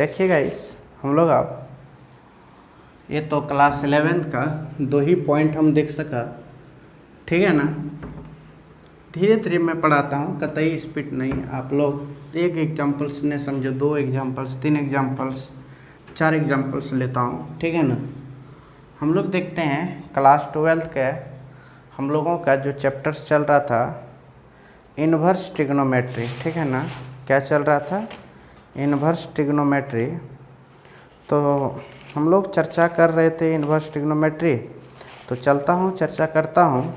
देखिएगा हम लोग अब ये तो क्लास 11th का 2 ही पॉइंट हम देख सका, ठीक है ना। धीरे धीरे मैं पढ़ाता हूँ, कतई स्पीड नहीं। आप लोग एक एग्जाम्पल्स ने समझो, 2 एग्जाम्पल्स, 3 एग्जाम्पल्स, 4 एग्जाम्पल्स लेता हूँ, ठीक है ना। हम लोग देखते हैं क्लास 12th के हम लोगों का जो चैप्टर्स चल रहा था इन्वर्स ट्रिग्नोमेट्री, ठीक है ना। क्या चल रहा था? Inverse trigonometry. तो हम लोग चर्चा कर रहे थे इन्वर्स ट्रिग्नोमेट्री, तो चलता हूँ चर्चा करता हूँ।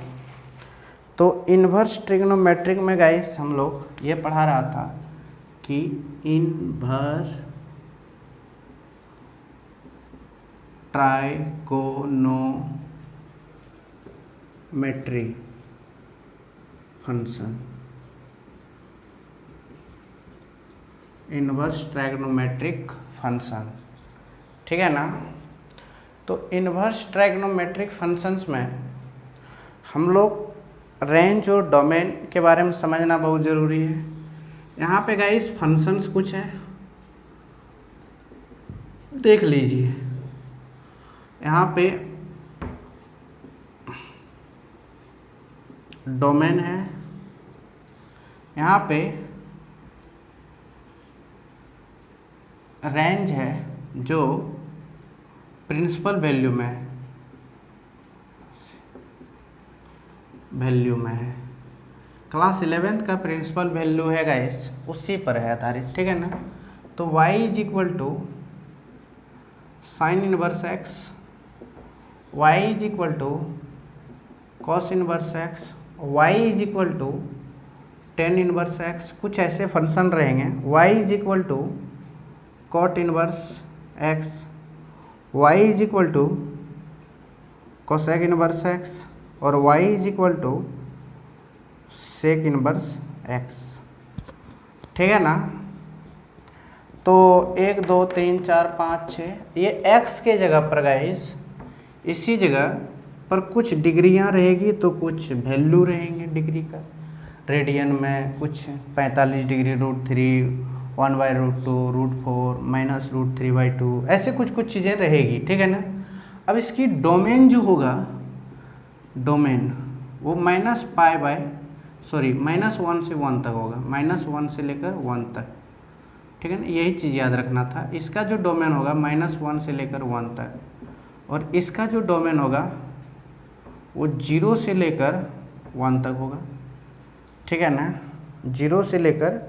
तो इन्वर्स ट्रिग्नोमेट्रिक में गाइस हम लोग ये पढ़ा रहा था कि inverse trigonometry function, inverse trigonometric function, ठीक है ना। तो इन्वर्स ट्राइगोनोमेट्रिक फंक्शंस में हम लोग रेंज और डोमेन के बारे में समझना बहुत ज़रूरी है। यहाँ पे गाइस फंक्शंस कुछ है, देख लीजिए। यहाँ पे डोमेन है, यहाँ पे रेंज है जो प्रिंसिपल वैल्यू में है। क्लास 11th का प्रिंसिपल वैल्यू है गाइस, उसी पर है आधारित, ठीक है ना। तो y is equal to sine inverse x, y is equal to cos inverse x, y is equal to tan inverse x, कुछ ऐसे फंक्शन रहेंगे। y is equal to cot inverse x, y is equal to cosec inverse x और y is equal to sec inverse x, ठीक है ना। तो 1 2 3 4 5 6 ये x के जगह पर गाइस, इसी जगह पर कुछ डिग्रियां रहेगी तो कुछ वैल्यू रहेंगे डिग्री का। रेडियन में कुछ 45 डिग्री √3, 1/√2, √4, -√3/2, ऐसे कुछ चीज़ें रहेगी, ठीक है ना। अब इसकी डोमेन जो होगा, डोमेन वो -1 से 1 तक होगा, -1 से लेकर 1 तक, ठीक है ना। यही चीज़ याद रखना था। इसका जो डोमेन होगा -1 से लेकर 1 तक, और इसका जो डोमेन होगा वो 0 से लेकर 1 तक होगा, ठीक है ना। 0 से लेकर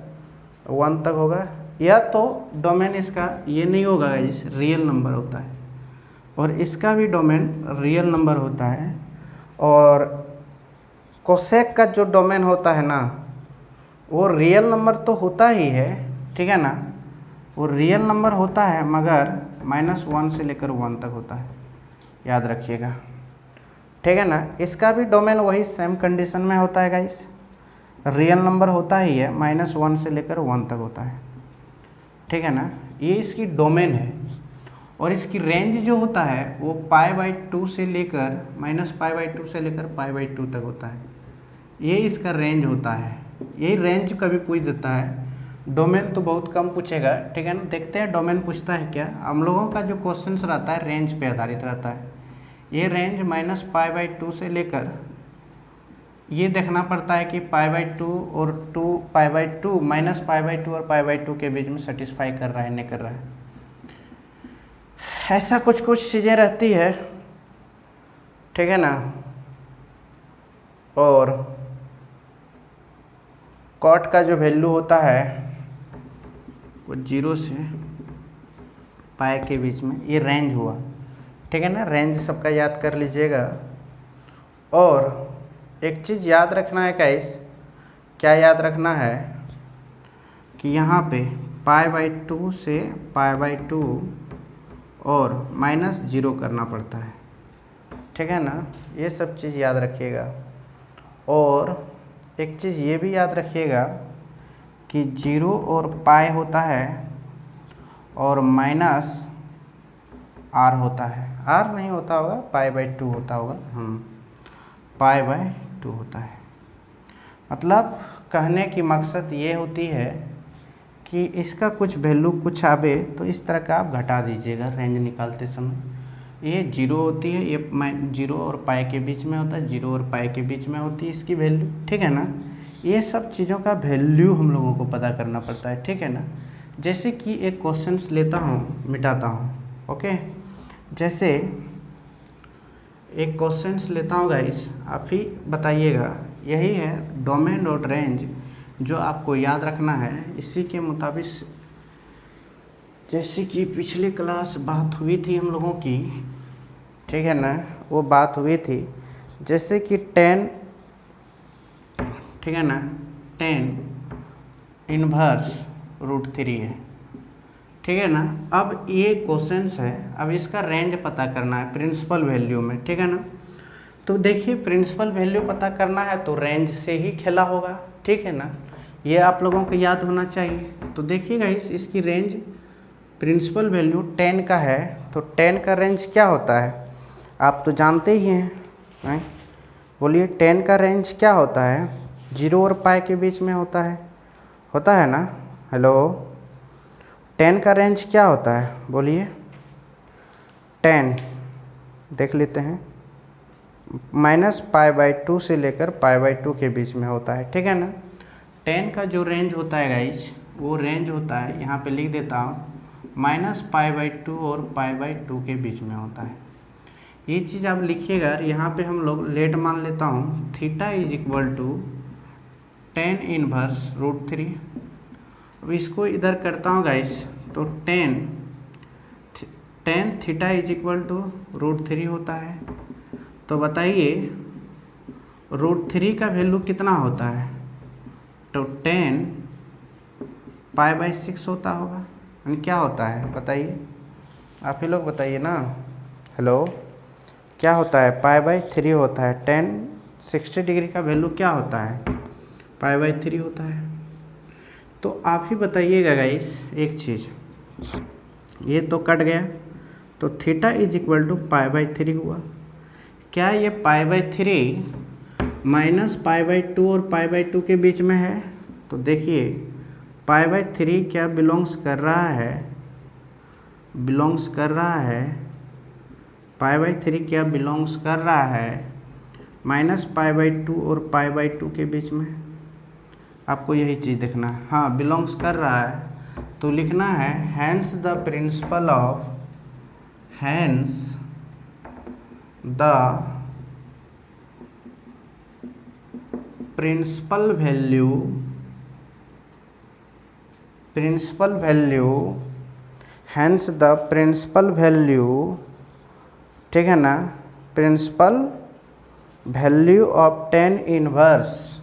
1 तक होगा। या तो डोमेन इसका ये नहीं होगा, इस रियल नंबर होता है, और इसका भी डोमेन रियल नंबर होता है। और कोसेक का जो डोमेन होता है ना, वो रियल नंबर तो होता ही है, ठीक है ना। वो रियल नंबर होता है मगर -1 से लेकर 1 तक होता है, याद रखिएगा, ठीक है ना। इसका भी डोमेन वही सेम कंडीशन में होता है गाइस, रियल नंबर होता ही है, -1 से लेकर 1 तक होता है, ठीक है ना। ये इसकी डोमेन है। और इसकी रेंज जो होता है वो π/2 से लेकर -π/2 से लेकर π/2 तक होता है। ये इसका रेंज होता है। यही रेंज कभी पूछ देता है, डोमेन तो बहुत कम पूछेगा, ठीक है ना। देखते हैं डोमेन पूछता है क्या। हम लोगों का जो क्वेश्चन रहता है रेंज पे आधारित रहता है। ये रेंज -π/2 से लेकर, ये देखना पड़ता है कि π/2 और π/2 -π/2 और π/2 के बीच में सेटिस्फाई कर रहा है नहीं कर रहा है। ऐसा कुछ चीज़ें रहती है, ठीक है ना। और कॉट का जो वैल्यू होता है वो 0 से पाई के बीच में, ये रेंज हुआ, ठीक है ना। रेंज सबका याद कर लीजिएगा। और एक चीज़ याद रखना है गाइस, क्या याद रखना है कि यहाँ पे π/2 से π/2 और -0 करना पड़ता है, ठीक है ना। ये सब चीज़ याद रखिएगा। और एक चीज़ ये भी याद रखिएगा कि 0 और पाई होता है और -r होता है। r नहीं होता होगा, π/2 होता होगा, π/2 होता है। मतलब कहने की मकसद ये होती है कि कि इसका कुछ वैल्यू कुछ आवे तो इस तरह का आप घटा दीजिएगा रेंज निकालते समय। ये 0 होती है, ये 0 और पाई के बीच में होता है, 0 और पाई के बीच में होती है इसकी वैल्यू, ठीक है ना। ये सब चीज़ों का वैल्यू हम लोगों को पता करना पड़ता है, ठीक है ना। जैसे कि एक क्वेश्चंस लेता हूँ, मिटाता हूँ, ओके। जैसे एक क्वेश्चंस लेता हूँ गाइस, आप ही बताइएगा। यही है डोमेन और रेंज जो आपको याद रखना है। इसी के मुताबिक जैसे कि पिछले क्लास बात हुई थी हम लोगों की, ठीक है ना, वो बात हुई थी जैसे कि 10, ठीक है ना, 10 इनवर्स √3 है, ठीक है ना। अब ये क्वेश्चंस है, अब इसका रेंज पता करना है प्रिंसिपल वैल्यू में, ठीक है ना। तो देखिए प्रिंसिपल वैल्यू पता करना है तो रेंज से ही खेला होगा, ठीक है ना। ये आप लोगों को याद होना चाहिए। तो देखिएगा इसकी रेंज प्रिंसिपल वैल्यू 10 का है, तो 10 का रेंज क्या होता है आप तो जानते ही हैं, बोलिए 10 का रेंज क्या होता है? 0 और पाई के बीच में होता है ना। हेलो, 10 का रेंज क्या होता है बोलिए? 10 देख लेते हैं, -π/2 से लेकर π/2 के बीच में होता है, ठीक है ना। 10 का जो रेंज होता है गाइज, वो रेंज होता है, यहाँ पे लिख देता हूँ, -π/2 और π/2 के बीच में होता है। ये चीज़ आप लिखिएगा। यहाँ पे हम लोग लेट मान लेता हूँ, θ = 10 इनवर्स √3। अब इसको इधर करता हूँ गाइज, तो 10 θ = √3 होता है। तो बताइए √3 का वैल्यू कितना होता है? तो 10 π/6 होता होगा, यानी क्या होता है बताइए, आप ही लोग बताइए ना। हेलो, क्या होता है? π/3 होता है। 10 60 डिग्री का वैल्यू क्या होता है? π/3 होता है। तो आप ही बताइएगा गाइस एक चीज़, ये तो कट गया, तो θ = π/3 हुआ। क्या ये π/3 -π/2 और π/2 के बीच में है? तो देखिए π/3 क्या बिलोंग्स कर रहा है, π/3 क्या बिलोंग्स कर रहा है -π/2 और π/2 के बीच में? आपको यही चीज़ देखना है। हाँ, बिलोंग्स कर रहा है, तो लिखना है हैंस द प्रिंसिपल वैल्यू, ठीक है ना, प्रिंसिपल वैल्यू ऑफ 10 इनवर्स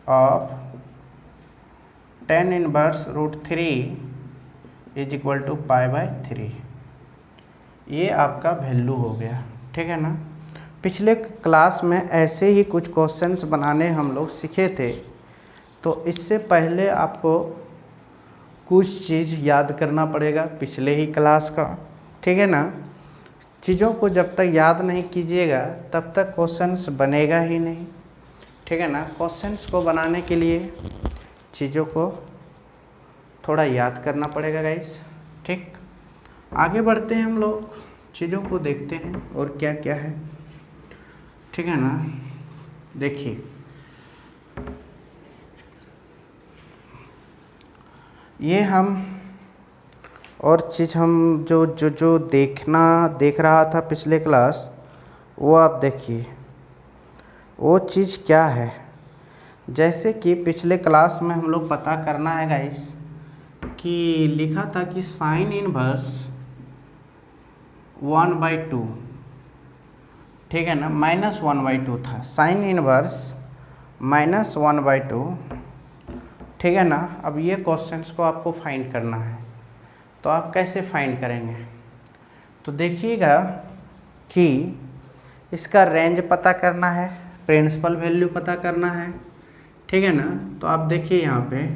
√3 = π/3। ये आपका वैल्यू हो गया, ठीक है ना। पिछले क्लास में ऐसे ही कुछ क्वेश्चंस बनाने हम लोग सीखे थे, तो इससे पहले आपको कुछ चीज़ याद करना पड़ेगा पिछले ही क्लास का, ठीक है ना। चीज़ों को जब तक याद नहीं कीजिएगा तब तक क्वेश्चंस बनेगा ही नहीं, ठीक है ना। क्वेश्चंस को बनाने के लिए चीज़ों को थोड़ा याद करना पड़ेगा गाइस, ठीक। आगे बढ़ते हैं हम लोग, चीज़ों को देखते हैं और क्या क्या है, ठीक है ना। देखिए ये हम और चीज़ हम जो देख रहा था पिछले क्लास, वो आप देखिए वो चीज़ क्या है। जैसे कि पिछले क्लास में हम लोग पता करना है गाइस कि लिखा था कि sin 1/2, ठीक है ना, -1/2 था, sin 1/2, ठीक है ना। अब ये क्वेश्चंस को आपको फाइंड करना है, तो आप कैसे फाइंड करेंगे? तो देखिएगा कि इसका रेंज पता करना है, प्रिंसिपल वैल्यू पता करना है, ठीक है ना। तो आप देखिए यहाँ पे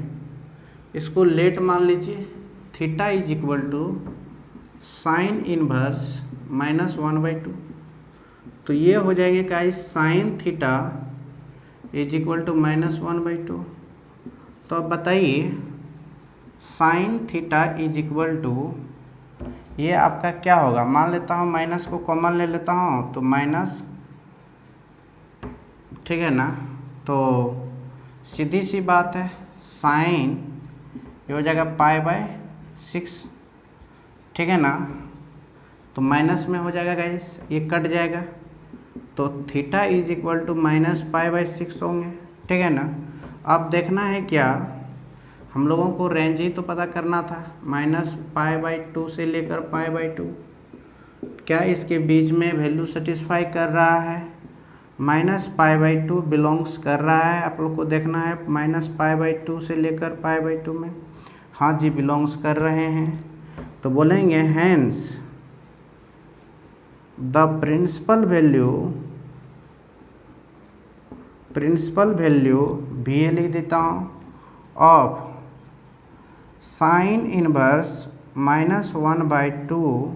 इसको लेट मान लीजिए, θ = sin 1 -1/2। तो ये हो जाएंगे गाइस sin θ = -1/2। तो अब बताइए sine theta is equal to, ये आपका क्या होगा, मान लेता हूँ माइनस को कॉमन ले लेता हूँ तो माइनस, ठीक है ना। तो सीधी सी बात है, साइन ये हो जाएगा पाई बाय 6, ठीक है ना। तो माइनस में हो जाएगा गाइस, ये कट जाएगा, तो theta is equal to minus pi by 6 होंगे, ठीक है ना। अब देखना है क्या, हम लोगों को रेंज ही तो पता करना था, माइनस पाई बाई 2 से लेकर पाई बाई 2, क्या इसके बीच में वैल्यू सेटिस्फाई कर रहा है, माइनस पाई बाई 2 बिलोंग्स कर रहा है, आप लोग को देखना है माइनस पाई बाई 2 से लेकर पाई बाई 2 में, हाँ जी बिलोंग्स कर रहे हैं। तो बोलेंगे हैंस द प्रिंसिपल वैल्यू भी ये लिख देता हूँ of sine inverse minus 1/2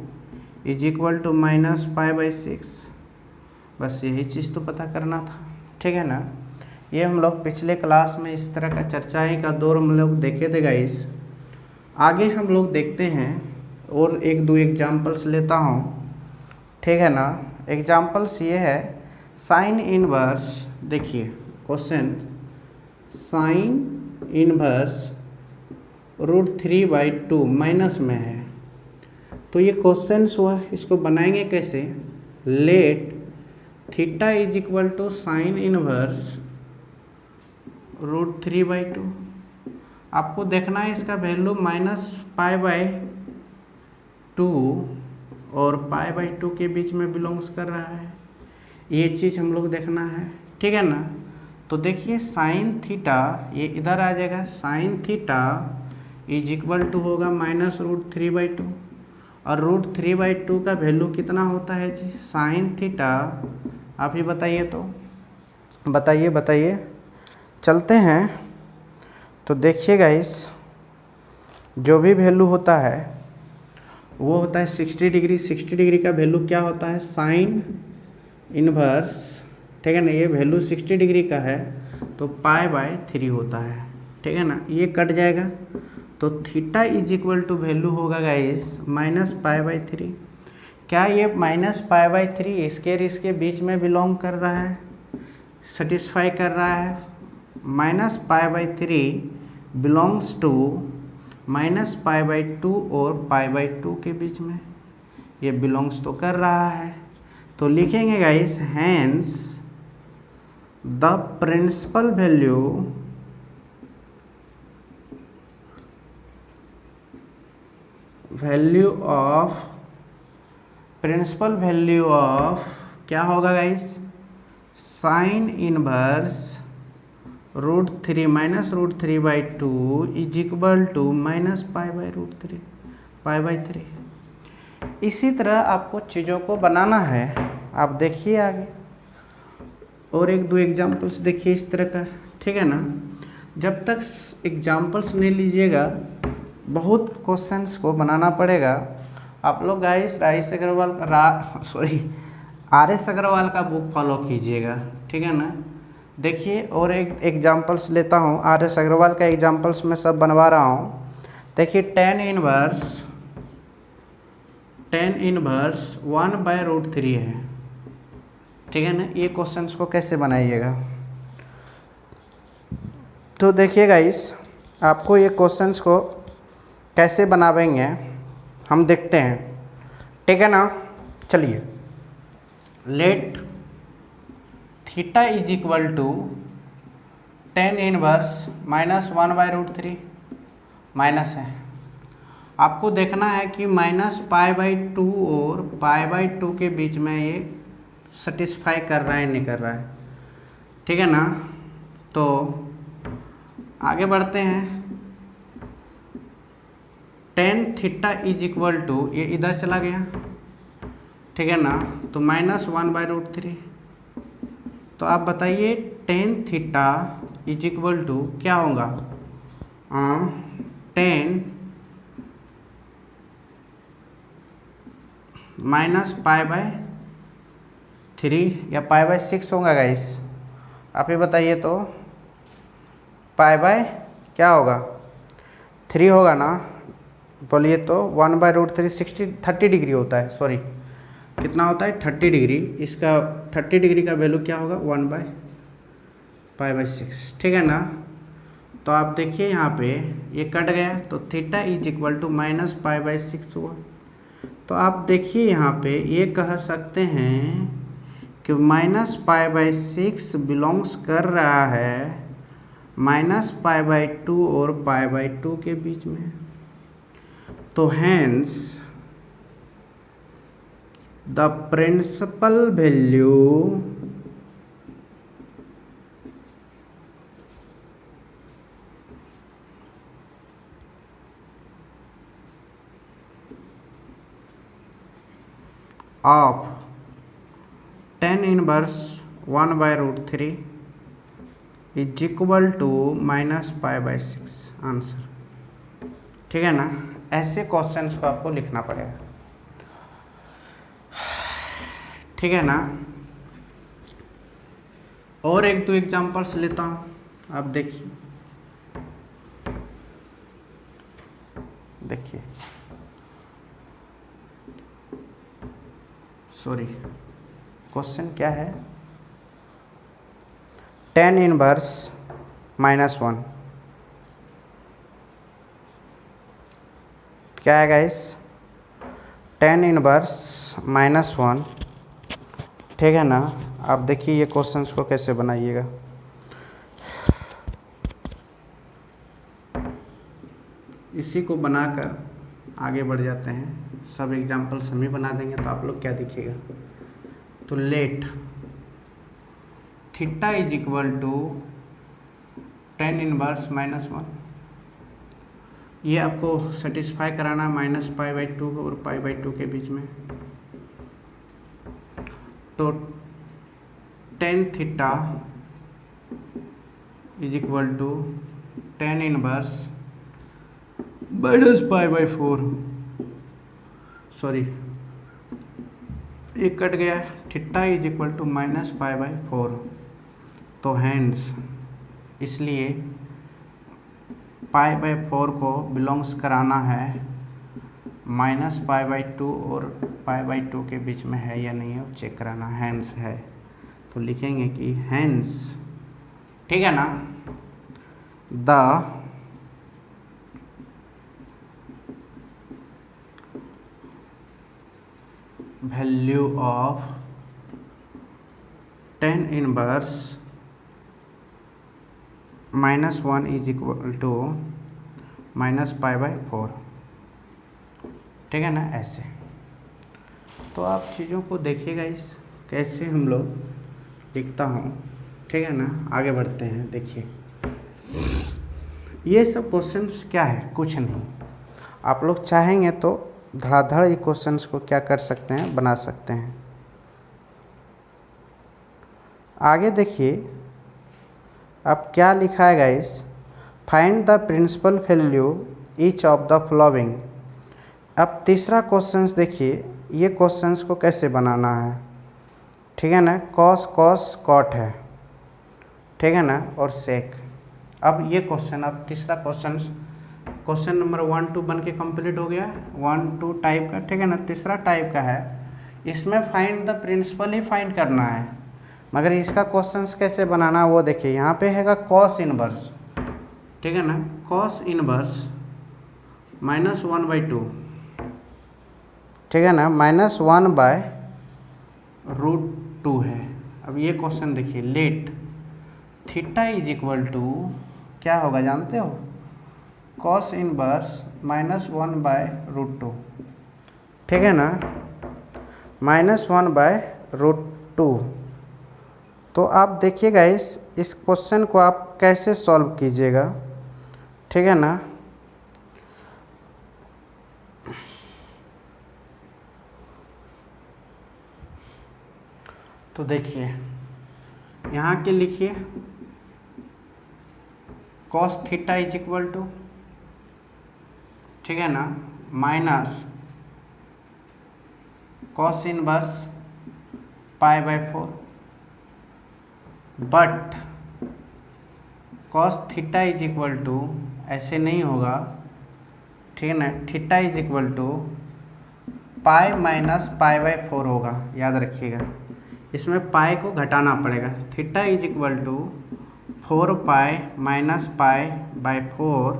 is equal to minus pi by 6। बस यही चीज़ तो पता करना था, ठीक है ना। ये हम लोग पिछले क्लास में इस तरह का चर्चा ही का दौर हम लोग देखे थे गाइस। आगे हम लोग देखते हैं और एक दो एग्जाम्पल्स लेता हूँ, ठीक है ना। एग्जाम्पल्स ये है साइन इनवर्स, देखिए क्वेश्चन, साइन इनवर्स √3/2 माइनस में है, तो ये क्वेश्चन हुआ, इसको बनाएंगे कैसे, let theta is equal to sine inverse √3/2। आपको देखना है इसका वैल्यू माइनस पाई बाई 2 और पाई बाई 2 के बीच में बिलोंग्स कर रहा है, ये चीज़ हम लोग देखना है, ठीक है ना। तो देखिए साइन थीटा ये इधर आ जाएगा, sine theta is equal to होगा माइनस √3/2, और √3/2 का वैल्यू कितना होता है जी, साइन थीटा, आप ही बताइए, तो बताइए चलते हैं। तो देखिए गाइस, जो भी वैल्यू होता है वो होता है 60 डिग्री। 60 डिग्री का वैल्यू क्या होता है, साइन इनवर्स, ठीक है ना। ये वैल्यू 60 डिग्री का है तो पाई बाय 3 होता है, ठीक है ना। ये कट जाएगा तो theta is equal to value होगा गाइस माइनस पाई बाई 3। क्या ये माइनस पाई बाई 3 इसके बीच में बिलोंग कर रहा है, सेटिस्फाई कर रहा है। Minus pi by 3 belongs to minus pi by 2 और पाई बाई 2 के बीच में, ये बिलोंग्स तो कर रहा है। तो लिखेंगे guys hence the principal value of क्या होगा guys, sine inverse √3 minus √3/2 is equal to minus pi by 3। इसी तरह आपको चीज़ों को बनाना है, आप देखिए आगे और एक दो एग्जाम्पल्स देखिए इस तरह का, ठीक है ना। जब तक एग्जाम्पल्स नहीं लीजिएगा बहुत क्वेश्चंस को बनाना पड़ेगा। आप लोग गाइस राइस अग्रवाल RS अग्रवाल का बुक फॉलो कीजिएगा, ठीक है ना। देखिए और एक एग्जाम्पल्स लेता हूँ, RS अग्रवाल का एग्जाम्पल्स मैं सब बनवा रहा हूँ। देखिए tan इनवर्स 1/√3 है, ठीक है ना। ये क्वेश्चंस को कैसे बनाइएगा, तो देखिए गाइस आपको ये क्वेश्चंस को कैसे बनावेंगे हम देखते हैं, ठीक है ना। चलिए, let theta is equal to tan inverse minus 1/√3, minus है। आपको देखना है कि माइनस पाई बाई 2 और पाई बाई 2 के बीच में ये सेटिस्फाई कर रहा है नहीं कर रहा है, ठीक है ना। तो आगे बढ़ते हैं, tan theta is equal to, ये इधर चला गया, ठीक है ना। तो माइनस 1/√3। तो आप बताइए tan theta is equal to क्या होगा, tan माइनस पाई बाय 3 या पाई बाय 6 होगा गाइस, आप ही बताइए। तो पाई बाय क्या होगा, 3 होगा ना, बोलिए तो 1/√3 30 डिग्री होता है, सॉरी कितना होता है 30 डिग्री। इसका 30 डिग्री का वैल्यू क्या होगा 1/π/6, ठीक है ना। तो आप देखिए यहाँ पे ये कट गया तो थीटा इज इक्वल टू -π/6 हुआ। तो आप देखिए यहाँ पे ये कह सकते हैं कि -π/6 बिलोंग्स कर रहा है -π/2 और π/2 के बीच में। तो hence the principal value of tan inverse 1/√3 is equal to -π/6 answer, ठीक है ना। ऐसे क्वेश्चंस को आपको लिखना पड़ेगा, ठीक है ना। और एक दो एग्जांपल्स लेता हूँ, आप देखिए सॉरी क्वेश्चन क्या है, tan इनवर्स -1 क्या है गाइस, tan इनवर्स -1, ठीक है ना। आप देखिए ये क्वेश्चंस को कैसे बनाइएगा। इसी को बनाकर आगे बढ़ जाते हैं, सब एग्जाम्पल्स हम ही बना देंगे तो आप लोग क्या दिखेगा। तो let theta is equal to tan inverse -1, ये आपको सेटिस्फाई कराना -π/2 और π/2 के बीच में। तो tan theta is equal to tan inverse -π/4, sorry एक कट गया, थीटा इज इक्वल टू -π/4। तो हैंस इसलिए π/4 को बिलोंग्स कराना है -π/2 और π/2 के बीच में है या नहीं है चेक कराना, हैंस है। तो लिखेंगे कि हैंस, ठीक है ना, the value of tan inverse -1 is equal to -π/4, ठीक है ना, ऐसे। तो आप चीज़ों को देखिएगा इस कैसे हम लोग लिखता हूँ, ठीक है ना। आगे बढ़ते हैं, देखिए ये सब क्वेश्चंस क्या है, कुछ नहीं। आप लोग चाहेंगे तो धड़ाधड़ ये क्वेश्चंस को क्या कर सकते हैं, बना सकते हैं। आगे देखिए अब क्या लिखा है guys, find the principal value each of the following. अब तीसरा क्वेश्चंस देखिए, ये क्वेश्चंस को कैसे बनाना है, ठीक है ना। कॉस कॉस कॉट है, ठीक है ना, और सेक। अब ये क्वेश्चन, अब तीसरा क्वेश्चन नंबर 1 2 बन के कंप्लीट हो गया, 1 2 टाइप का, ठीक है ना। तीसरा टाइप का है, इसमें फाइंड द प्रिंसिपल ही फाइंड करना है, मगर इसका क्वेश्चंस कैसे बनाना वो देखिए। यहाँ पे हैगा कॉस इनवर्स, ठीक है ना, कॉस इनवर्स -1/2, ठीक है ना, -1/√2 है। अब ये क्वेश्चन देखिए, let theta is equal to क्या होगा जानते हो, कॉस इनवर्स -1/√2, ठीक है ना, -1/√2। तो आप देखिएगा इस क्वेश्चन को आप कैसे सॉल्व कीजिएगा, ठीक है ना। तो देखिए यहाँ के लिखिए, cos theta is equal to, ठीक है ना, minus cos inverse π/4, but cos theta is equal to ऐसे नहीं होगा, ठीक है ना, theta is equal to pi minus pi by 4 होगा, याद रखिएगा। इसमें पाई को घटाना पड़ेगा। Theta is equal to 4 pi minus pi by 4,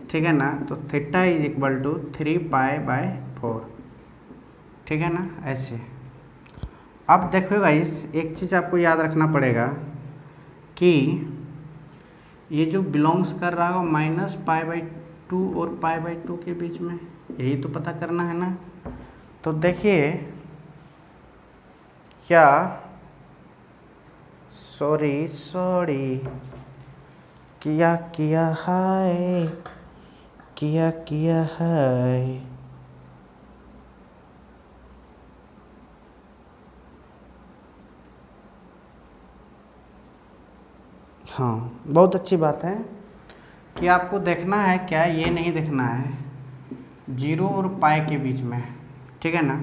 ठीक है ना। तो theta is equal to 3 pi by 4, ठीक है ना, ऐसे। अब देखो गाइस, एक चीज़ आपको याद रखना पड़ेगा कि ये जो बिलोंग्स कर रहा होगा माइनस पाई बाई 2 और पाई बाई 2 के बीच में, यही तो पता करना है ना। तो देखिए क्या, सॉरी किया है, किया है। हाँ, बहुत अच्छी बात है कि आपको देखना है क्या, ये नहीं देखना है 0 और पाई के बीच में, ठीक है ना।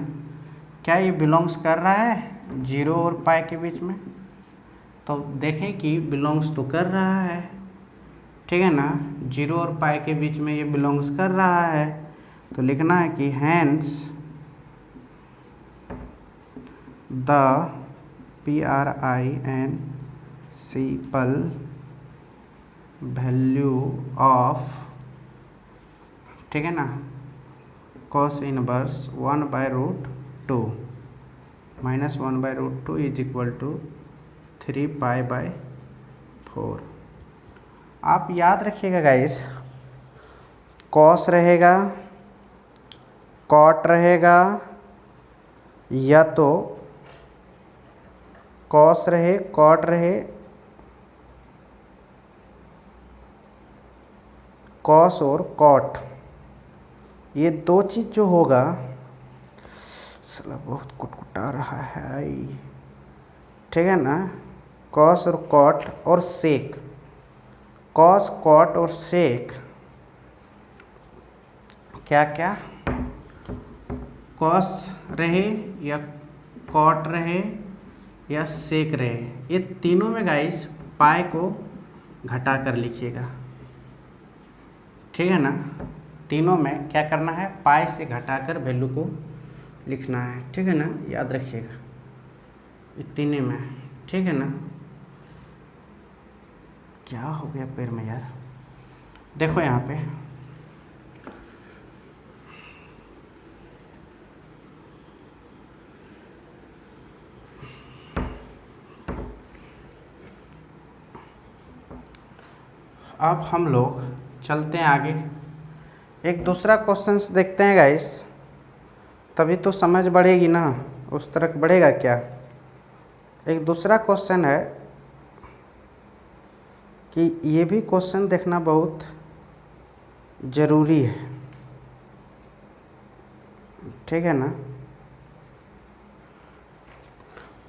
क्या ये बिलोंग्स कर रहा है 0 और पाई के बीच में? तो देखें कि बिलोंग्स तो कर रहा है, ठीक है ना। 0 और पाई के बीच में ये बिलोंग्स कर रहा है, तो लिखना है कि hence the principal value of, ठीक है ना, cos inverse 1/√2 minus 1/√2 is equal to 3 pi by 4। आप याद रखिएगा गाइस, कॉस रहेगा, कॉट रहेगा, या तो कॉस रहे, कॉट रहे, कॉस और कॉट, ये दो चीज़ जो होगा, साला बहुत कुटकुटा रहा है, ठीक है ना। कॉस और कॉट और सेक, कॉस कॉट और सेक, क्या क्या, कॉस रहे या कॉट रहे या सेक रहे, ये तीनों में गाइस पाई को घटा कर लिखिएगा, ठीक है ना। तीनों में क्या करना है, पाई से घटाकर वैल्यू को लिखना है, ठीक है ना, याद रखिएगा इतने में, ठीक है ना। क्या हो गया पैर में यार, देखो यहाँ पे अब हम लोग चलते हैं आगे, एक दूसरा क्वेश्चंस देखते हैं गाइस, तभी तो समझ बढ़ेगी ना, उस तरह बढ़ेगा क्या। एक दूसरा क्वेश्चन है कि ये भी क्वेश्चन देखना बहुत ज़रूरी है, ठीक है ना।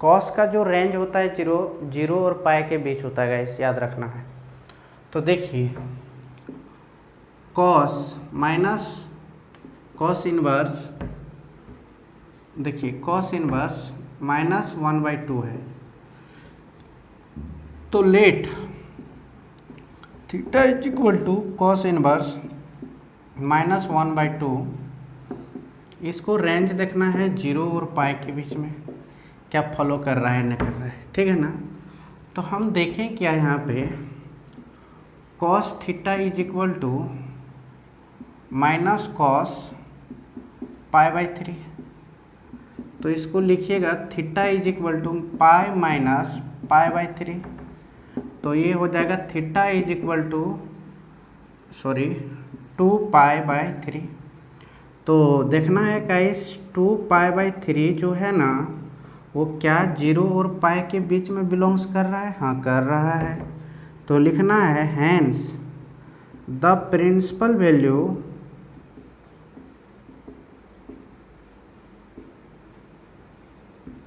कॉस का जो रेंज होता है 0 और पाई के बीच होता है गाइस, याद रखना है। तो देखिए कॉस माइनस कॉस इनवर्स, देखिए कॉस इनवर्स माइनस 1/2 है, तो let theta is equal to cos inverse minus 1/2, इसको रेंज देखना है 0 और पाई के बीच में, क्या फॉलो कर रहा है नहीं कर रहा है, ठीक है ना। तो हम देखें क्या यहाँ पे cos theta is equal to minus cos pi by 3, तो इसको लिखिएगा theta is equal to pi minus pi by 3, तो ये हो जाएगा theta is equal to 2 pi by 3। तो देखना है गाइस 2 पाई बाई 3 जो है ना, वो क्या 0 और पाई के बीच में बिलोंग्स कर रहा है, हाँ कर रहा है। तो लिखना है hence the principal value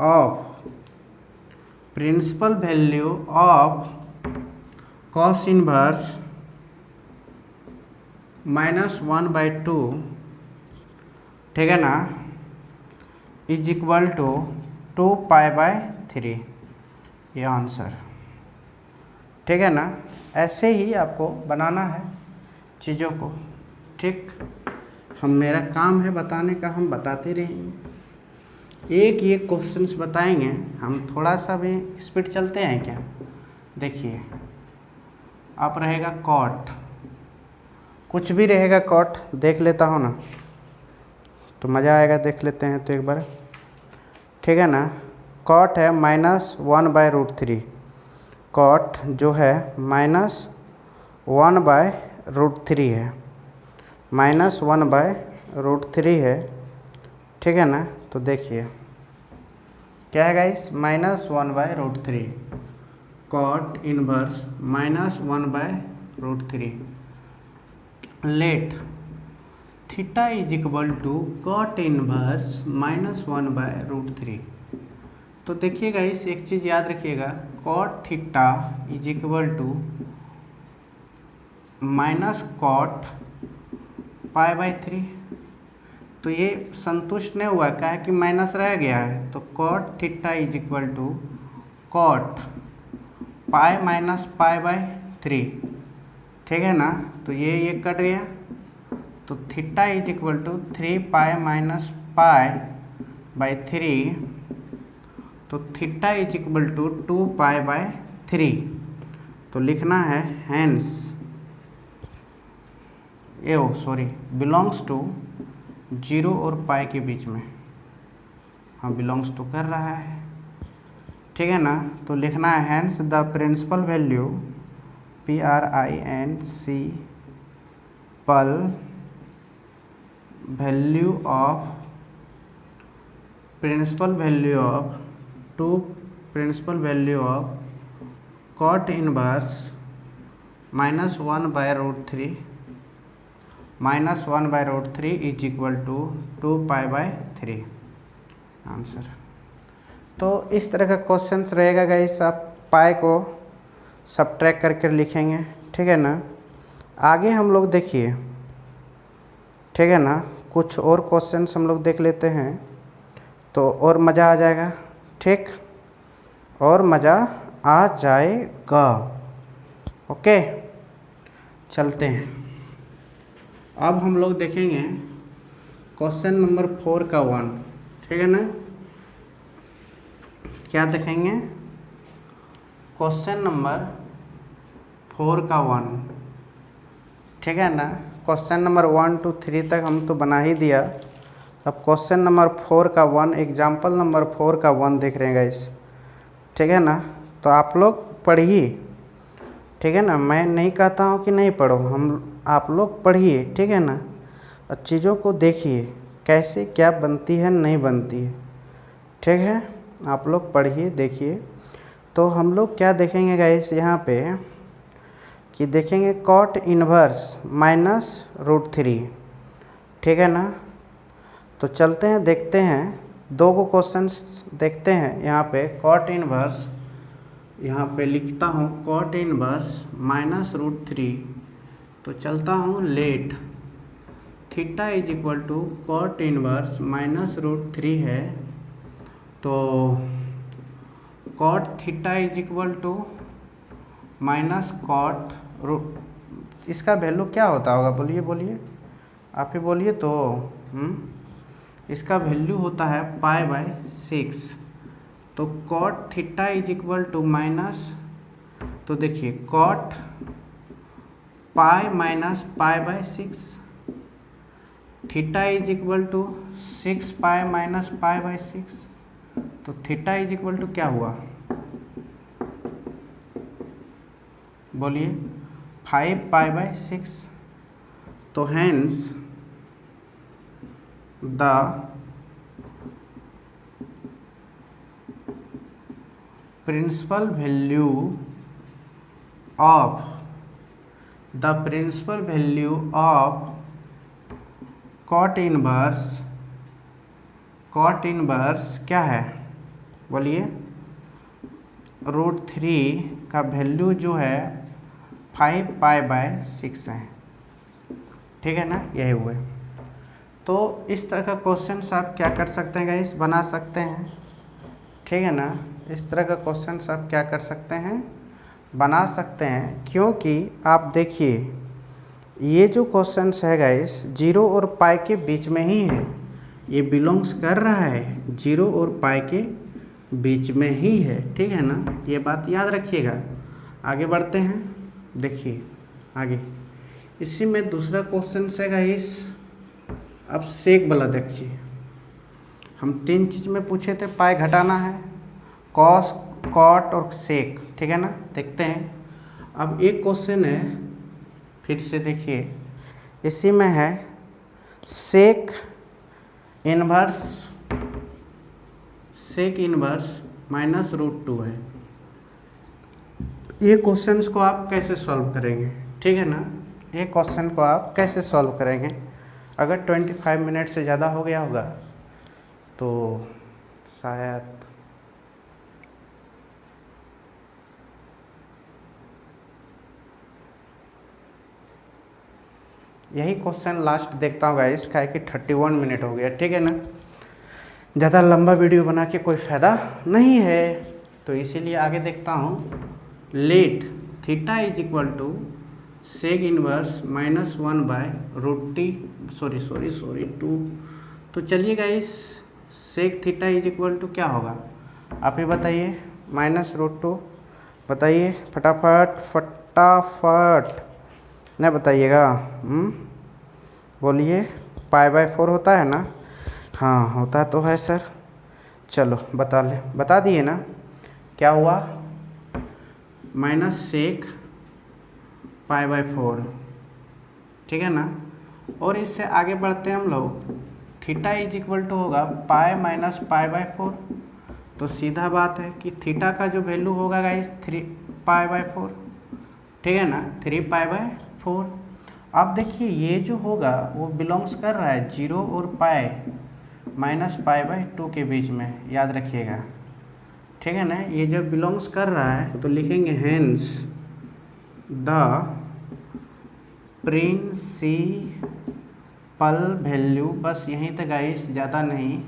of cos inverse minus 1/2, ठीक है ना, is equal to 2 pi by 3, ये आंसर, ठीक है ना। ऐसे ही आपको बनाना है चीज़ों को, ठीक। हम मेरा काम है बताने का, हम बताते रहेंगे, एक एक क्वेश्चंस बताएंगे हम। थोड़ा सा भी स्पीड चलते हैं क्या? देखिए अब रहेगा कॉट, कुछ भी रहेगा कॉट, देख लेता हूँ ना तो मज़ा आएगा, देख लेते हैं तो एक बार, ठीक है ना। कॉट है -1/√3, कॉट जो है -1/√3 है, -1/√3 है, ठीक है ना। तो देखिए क्या है guys, -1/√3, cot inverse -1/√3, let theta is equal to cot inverse -1/√3। तो देखिएगा इस एक चीज़ याद रखिएगा, cot theta is equal to minus cot π/3। तो ये संतुष्ट नहीं हुआ, क्या है कि माइनस रह गया है, तो cot theta is equal to cot pi minus π/3, ठीक है ना। तो ये कट गया, तो theta is equal to 3π minus π/3, तो थीटा इज इक्वल टू 2π/3। तो लिखना है हैंस बिलोंग्स टू 0 और पाई के बीच में, हाँ बिलोंग्स तो कर रहा है, ठीक है ना। तो लिखना है hence the principal value principal value of cot inverse -1/√3 is equal to 2π/3 answer. तो इस तरह का क्वेश्चंस रहेगा गाइस, आप पाई को सब्ट्रैक्ट करके लिखेंगे, ठीक है ना। आगे हम लोग देखिए, ठीक है ना, कुछ और क्वेश्चंस हम लोग देख लेते हैं तो और मज़ा आ जाएगा, ठीक, और मज़ा आ जाएगा। ओके चलते हैं। अब हम लोग देखेंगे क्वेश्चन नंबर 4 का 1, ठीक है ना। क्या देखेंगे? क्वेश्चन नंबर 4 का 1, ठीक है ना। क्वेश्चन नंबर 1 to 3 तक हम तो बना ही दिया, अब क्वेश्चन नंबर 4 का 1, एग्जाम्पल नंबर 4 का 1 देख रहे हैं गाइस, ठीक है ना। तो आप लोग पढ़िए, ठीक है ना, मैं नहीं कहता हूँ कि नहीं पढ़ो, आप लोग पढ़िए, ठीक है ना, और चीज़ों को देखिए कैसे क्या बनती है नहीं बनती है, ठीक है। आप लोग पढ़िए देखिए। तो हम लोग क्या देखेंगे गाइस यहाँ पे कि देखेंगे कॉट इनवर्स -√3, ठीक है ना। तो चलते हैं देखते हैं, दो को क्वेश्चंस देखते हैं। यहाँ पे कॉट इनवर्स, यहाँ पे लिखता हूँ कॉट इनवर्स -√3, तो चलता हूँ let theta is equal to cot inverse -√3 है, तो cot theta is equal to minus cot इसका वैल्यू क्या होता होगा, बोलिए आप ही बोलिए तो। इसका वैल्यू होता है π/6, तो cot theta is equal to minus, तो देखिए cot pi minus π/6, theta is equal to 6π minus π/6, तो थीटा इज इक्वल टू क्या हुआ, बोलिए 5π/6। तो hence the principal value of cot inverse क्या है, बोलिए √3 का वैल्यू जो है 5π/6 है, ठीक है ना, यही हुए। तो इस तरह का क्वेश्चन आप क्या कर सकते हैं गाइस, बना सकते हैं, ठीक है ना। इस तरह का क्वेश्चन आप क्या कर सकते हैं, बना सकते हैं, क्योंकि आप देखिए ये जो क्वेश्चन है गाइस 0 और पाई के बीच में ही है, ये बिलोंग्स कर रहा है 0 और पाई के बीच में ही है, ठीक है ना, ये बात याद रखिएगा। आगे बढ़ते हैं, देखिए आगे इसी में दूसरा क्वेश्चन है गाइस। अब सेक वाला देखिए, हम 3 चीज़ में पूछे थे, पाई घटाना है, कॉस कॉट और सेक, ठीक है ना। देखते हैं, अब एक क्वेश्चन है, फिर से देखिए, इसी में है सेक इनवर्स -√2 है। ये क्वेश्चंस को आप कैसे सॉल्व करेंगे, ठीक है ना, ये क्वेश्चन को आप कैसे सॉल्व करेंगे। अगर 25 मिनट से ज़्यादा हो गया होगा तो शायद यही क्वेश्चन लास्ट देखता हूँ गाइस, का है कि 31 मिनट हो गया, ठीक है ना। ज़्यादा लंबा वीडियो बना के कोई फ़ायदा नहीं है, तो इसीलिए आगे देखता हूँ। Let theta is equal to sec inverse -1/√2। तो चलिए guys, sec theta is equal to क्या होगा, आप ही बताइए, -√2 बताइए फटाफट नहीं बताइएगा, बोलिए। π/4 होता है ना, हाँ होता तो है सर, चलो बता दिए ना, क्या हुआ, -सेक π/4, ठीक है ना। और इससे आगे बढ़ते हैं हम लोग, थीटा इज इक्वल टू होगा पाई माइनस π/4, तो सीधा बात है कि थीटा का जो वैल्यू होगा गाइस 3π/4, ठीक है ना, 3π/4। अब देखिए ये जो होगा वो बिलोंग्स कर रहा है 0 और पाई -π/2 के बीच में, याद रखिएगा, ठीक है ना। ये जब बिलोंग्स कर रहा है तो लिखेंगे हेंस द प्रिंसिपल वैल्यू, बस यहीं तक गाइस, ज़्यादा नहीं,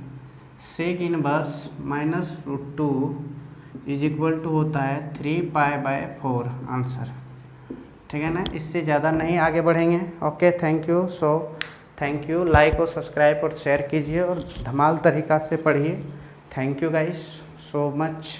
sec inverse -√2 is equal to होता है 3π/4 आंसर, ठीक है ना। इससे ज़्यादा नहीं आगे बढ़ेंगे। Okay, thank you. Thank you, like और सब्सक्राइब और शेयर कीजिए और धमाल तरीक़ा से पढ़िए। Thank you guys so much.